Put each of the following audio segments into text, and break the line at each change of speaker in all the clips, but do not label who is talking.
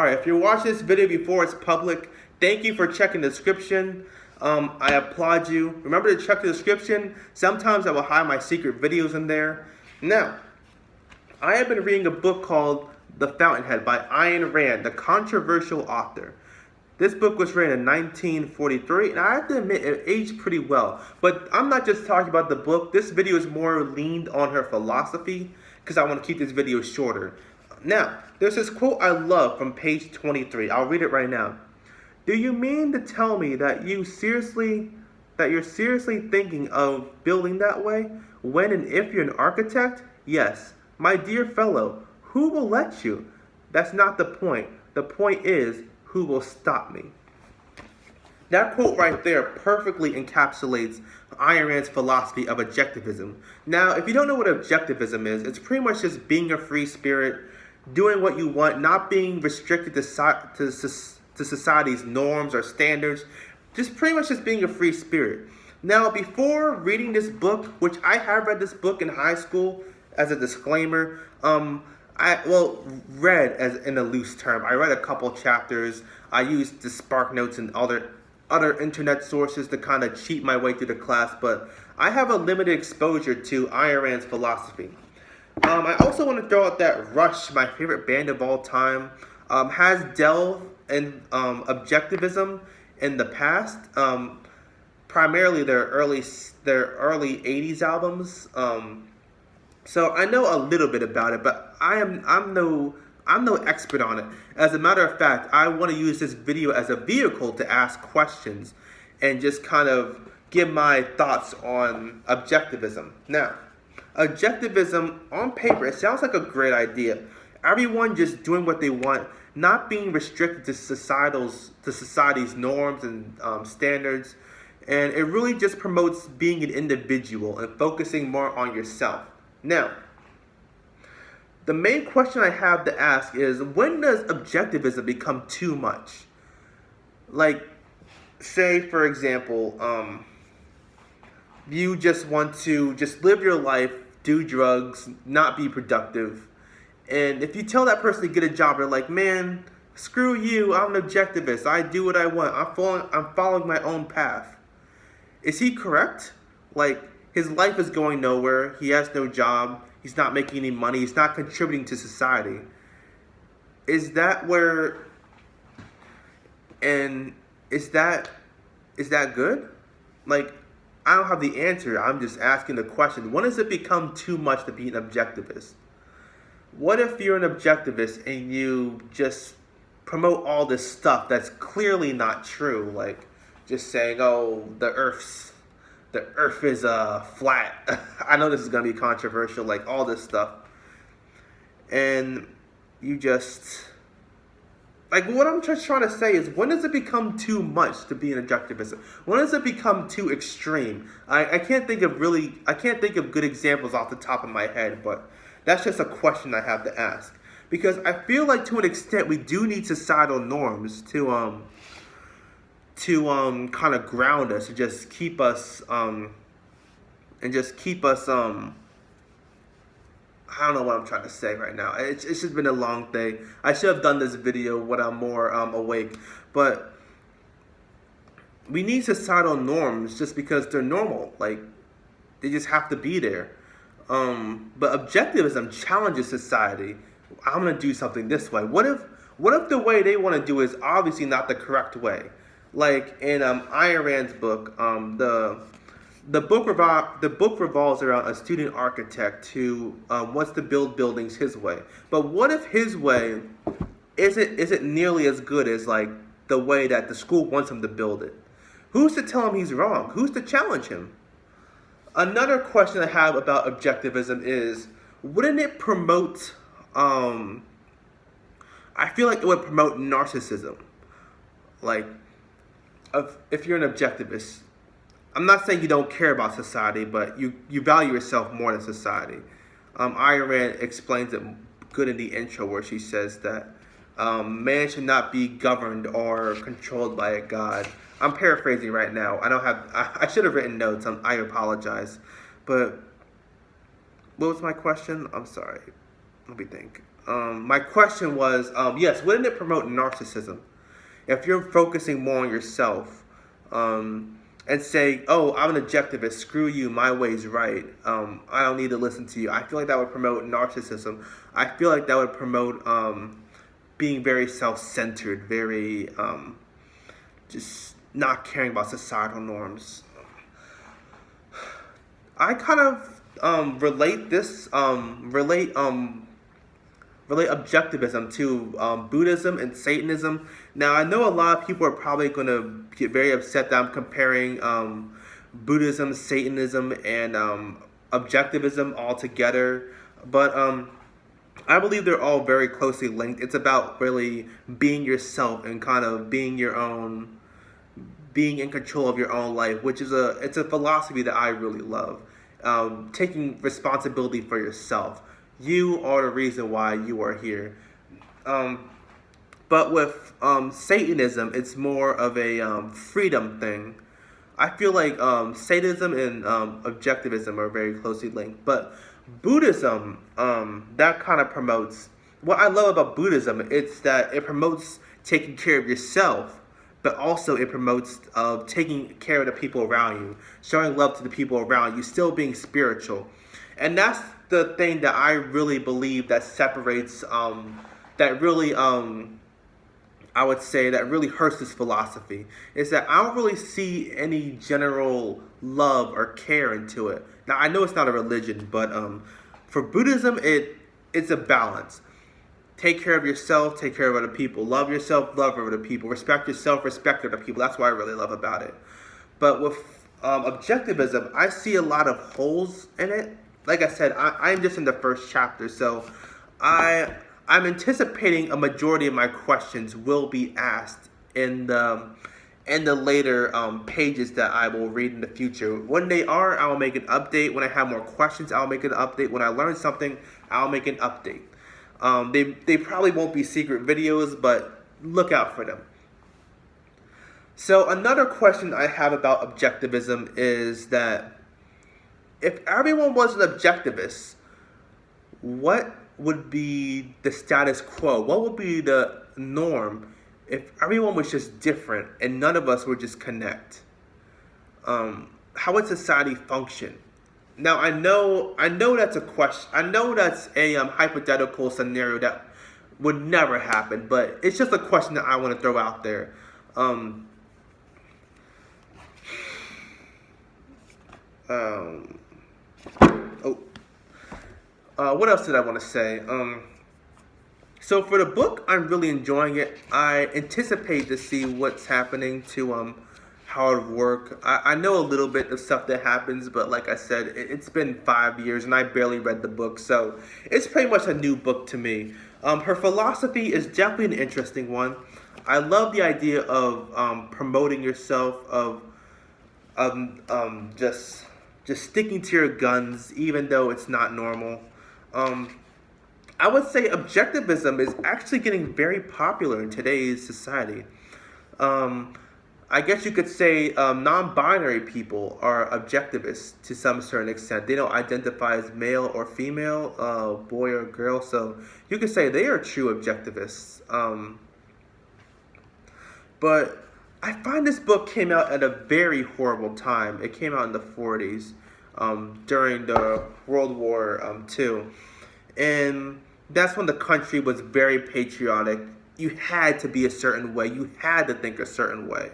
Alright, if you're watching this video before it's public, thank you for checking the description. I applaud you. Remember to check the description. Sometimes I will hide my secret videos in there. Now, I have been reading a book called The Fountainhead by Ayn Rand, the controversial author. This book was written in 1943, and I have to admit it aged pretty well. But I'm not just talking about the book. This video is more leaned on her philosophy, because I want to keep this video shorter. Now, there's this quote I love from page 23. I'll read it right now. Do you mean to tell me that you're seriously thinking of building that way? When and if you're an architect? Yes. My dear fellow, who will let you? That's not the point. The point is, who will stop me? That quote right there perfectly encapsulates Ayn Rand's philosophy of objectivism. Now, if you don't know what objectivism is, it's pretty much just being a free spirit, doing what you want, not being restricted to society's norms or standards, just pretty much just being a free spirit. Now, before reading this book, which I have read this book in high school, as a disclaimer, read as in a loose term. I read a couple chapters. I used the Spark Notes and other internet sources to kind of cheat my way through the class, but I have a limited exposure to Ayn Rand's philosophy. I also want to throw out that Rush, my favorite band of all time, has delved in objectivism in the past, primarily their early 80s albums. So I know a little bit about it, but I'm no expert on it. As a matter of fact, I want to use this video as a vehicle to ask questions and just kind of give my thoughts on objectivism. Now, objectivism on paper, it sounds like a great idea. Everyone just doing what they want, not being restricted to society's norms and standards, and it really just promotes being an individual and focusing more on yourself. Now, the main question I have to ask is, when does objectivism become too much? Like, say, for example, you just want to just live your life, do drugs, not be productive. And if you tell that person to get a job, they're like, man, screw you, I'm an objectivist. I do what I want. I'm following my own path. Is he correct? Like, his life is going nowhere. He has no job. He's not making any money. He's not contributing to society. Is that where, and is that good? Like, I don't have the answer. I'm just asking the question. When does it become too much to be an objectivist? What if you're an objectivist and you just promote all this stuff that's clearly not true? Like, just saying, oh, the Earth is flat. I know this is going to be controversial, like all this stuff. And you just, like, what I'm just trying to say is, when does it become too much to be an objectivist? When does it become too extreme? I can't think of good examples off the top of my head, but that's just a question I have to ask. Because I feel like to an extent we do need societal norms to kind of ground us, to just keep us I don't know what I'm trying to say right now. It's just been a long day. I should have done this video when I'm more awake, but we need societal norms just because they're normal. Like, they just have to be there. But objectivism challenges society. I'm gonna do something this way. What if the way they want to do is obviously not the correct way? Like in Ayn Rand's book, the book revolves around a student architect who wants to build buildings his way. But what if his way isn't nearly as good as like the way that the school wants him to build it? Who's to tell him he's wrong? Who's to challenge him? Another question I have about objectivism is, wouldn't it promote? I feel like it would promote narcissism. Like, if you're an objectivist, I'm not saying you don't care about society, but you value yourself more than society. Ayn Rand explains it good in the intro where she says that man should not be governed or controlled by a god. I'm paraphrasing right now. I should have written notes. I apologize. But what was my question? I'm sorry. Let me think. My question was, yes, wouldn't it promote narcissism? If you're focusing more on yourself, and say, oh, I'm an objectivist, screw you, my way's right, I don't need to listen to you. I feel like that would promote narcissism. I feel like that would promote being very self-centered, very just not caring about societal norms. I kind of relate objectivism to Buddhism and Satanism. Now, I know a lot of people are probably going to get very upset that I'm comparing Buddhism, Satanism, and objectivism all together, but I believe they're all very closely linked. It's about really being yourself and kind of being your own, being in control of your own life, which is it's a philosophy that I really love. Taking responsibility for yourself. You are the reason why you are here. But with Satanism, it's more of a freedom thing. I feel like Satanism and objectivism are very closely linked. But Buddhism, that kind of promotes, what I love about Buddhism, it's that it promotes taking care of yourself, but also it promotes taking care of the people around you, showing love to the people around you, still being spiritual. And that's the thing that I really believe that separates, that really, I would say, that really hurts this philosophy, is that I don't really see any general love or care into it. Now, I know it's not a religion, but for Buddhism, it's a balance. Take care of yourself, take care of other people. Love yourself, love other people. Respect yourself, respect other people. That's what I really love about it. But with objectivism, I see a lot of holes in it. Like I said, I'm just in the first chapter, so I'm anticipating a majority of my questions will be asked in the later pages that I will read in the future. When they are, I will make an update. When I have more questions, I'll make an update. When I learn something, I'll make an update. They probably won't be secret videos, but look out for them. So another question I have about objectivism is that if everyone was an objectivist, what would be the status quo? What would be the norm if everyone was just different and none of us would just connect? How would society function? Now, I know that's a question. I know that's a hypothetical scenario that would never happen, but it's just a question that I want to throw out there. What else did I want to say? So for the book, I'm really enjoying it. I anticipate to see what's happening to how it work. I know a little bit of stuff that happens, but like I said, it's been 5 years and I barely read the book, so it's pretty much a new book to me. Her philosophy is definitely an interesting one. I love the idea of promoting yourself, of just sticking to your guns, even though it's not normal. I would say objectivism is actually getting very popular in today's society. I guess you could say non-binary people are objectivists to some certain extent. They don't identify as male or female, boy or girl, so you could say they are true objectivists. But I find this book came out at a very horrible time. It came out in the 40s, during the World War II. And that's when the country was very patriotic. You had to be a certain way. You had to think a certain way.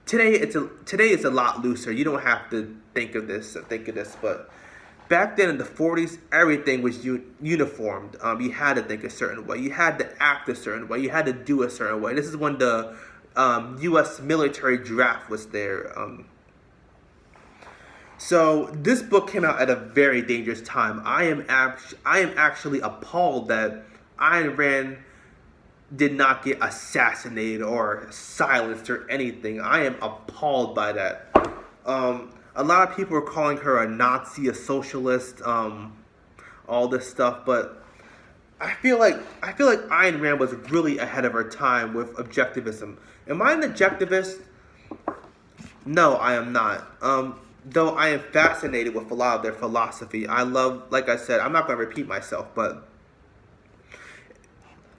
Today it's a lot looser. You don't have to think of this, but back then in the 40s, everything was uniformed. You had to think a certain way. You had to act a certain way. You had to do a certain way. This is when the U.S. military draft was there. So this book came out at a very dangerous time. I am actually appalled that Ayn Rand did not get assassinated or silenced or anything. I am appalled by that. A lot of people are calling her a Nazi, a socialist, all this stuff, but I feel like Ayn Rand was really ahead of her time with objectivism. Am I an objectivist? No, I am not. Though I am fascinated with a lot of their philosophy. I love, like I said, I'm not going to repeat myself, but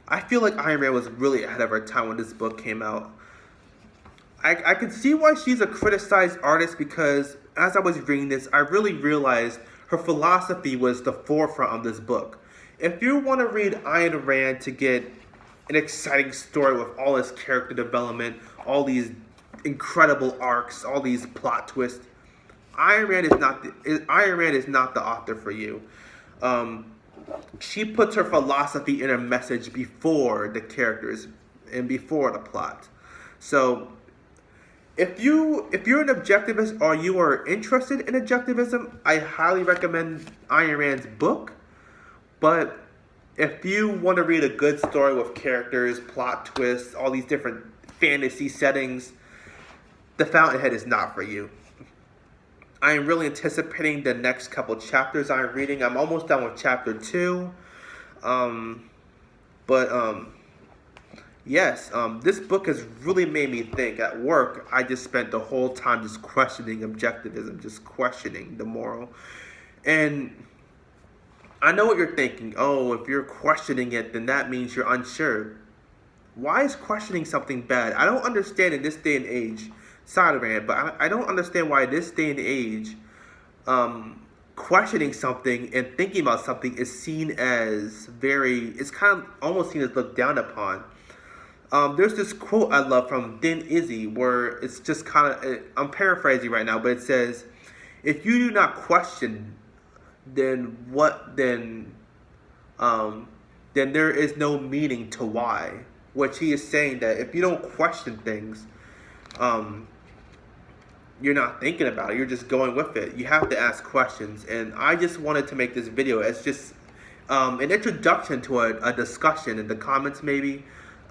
I feel like Ayn Rand was really ahead of her time when this book came out. I can see why she's a criticized artist, because as I was reading this, I really realized her philosophy was the forefront of this book. If you want to read Ayn Rand to get an exciting story with all this character development, all these incredible arcs, all these plot twists, Ayn Rand is not the author for you. She puts her philosophy in her message before the characters and before the plot. So if you're an objectivist or you are interested in objectivism, I highly recommend Ayn Rand's book. But if you want to read a good story with characters, plot twists, all these different fantasy settings, The Fountainhead is not for you. I am really anticipating the next couple chapters I'm reading. I'm almost done with chapter 2. Yes, this book has really made me think. At work, I just spent the whole time just questioning objectivism, just questioning the moral. And I know what you're thinking. Oh, if you're questioning it, then that means you're unsure. Why is questioning something bad? I don't understand in this day and age, sorry, Rand, but I don't understand why this day and age, questioning something and thinking about something is seen as it's kind of almost seen as looked down upon. There's this quote I love from Din Izzy where it's just kind of, I'm paraphrasing right now, but it says, if you do not question, then there is no meaning to why. Which he is saying that if you don't question things, you're not thinking about it, you're just going with it. You have to ask questions. And I just wanted to make this video as just an introduction to a discussion in the comments maybe.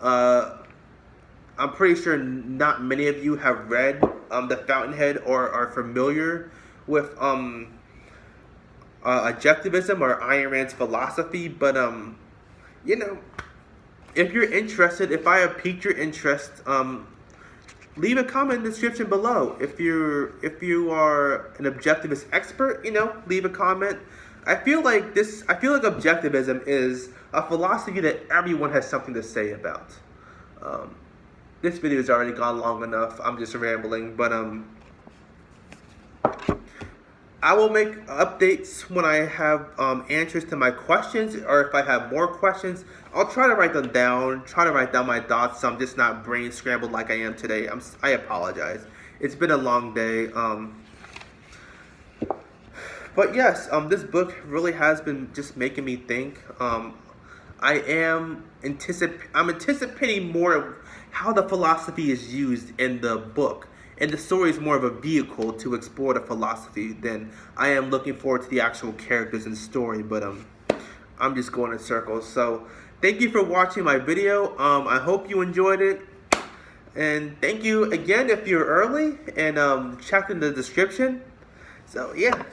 I'm pretty sure not many of you have read The Fountainhead or are familiar with objectivism or Ayn Rand's philosophy, but you know, if you're interested, if I have piqued your interest, leave a comment in the description below. If you are an objectivist expert, leave a comment. I feel like objectivism is a philosophy that everyone has something to say about. This video has already gone long enough. I'm just rambling, but I will make updates when I have answers to my questions, or if I have more questions, I'll try to write them down, my thoughts, so I'm just not brain scrambled like I am today. I apologize. It's been a long day. But yes, this book really has been just making me think. I'm anticipating more of how the philosophy is used in the book. And the story is more of a vehicle to explore the philosophy than I am looking forward to the actual characters and story. But I'm just going in circles. So thank you for watching my video. I hope you enjoyed it. And thank you again if you're early, and check in the description. So yeah.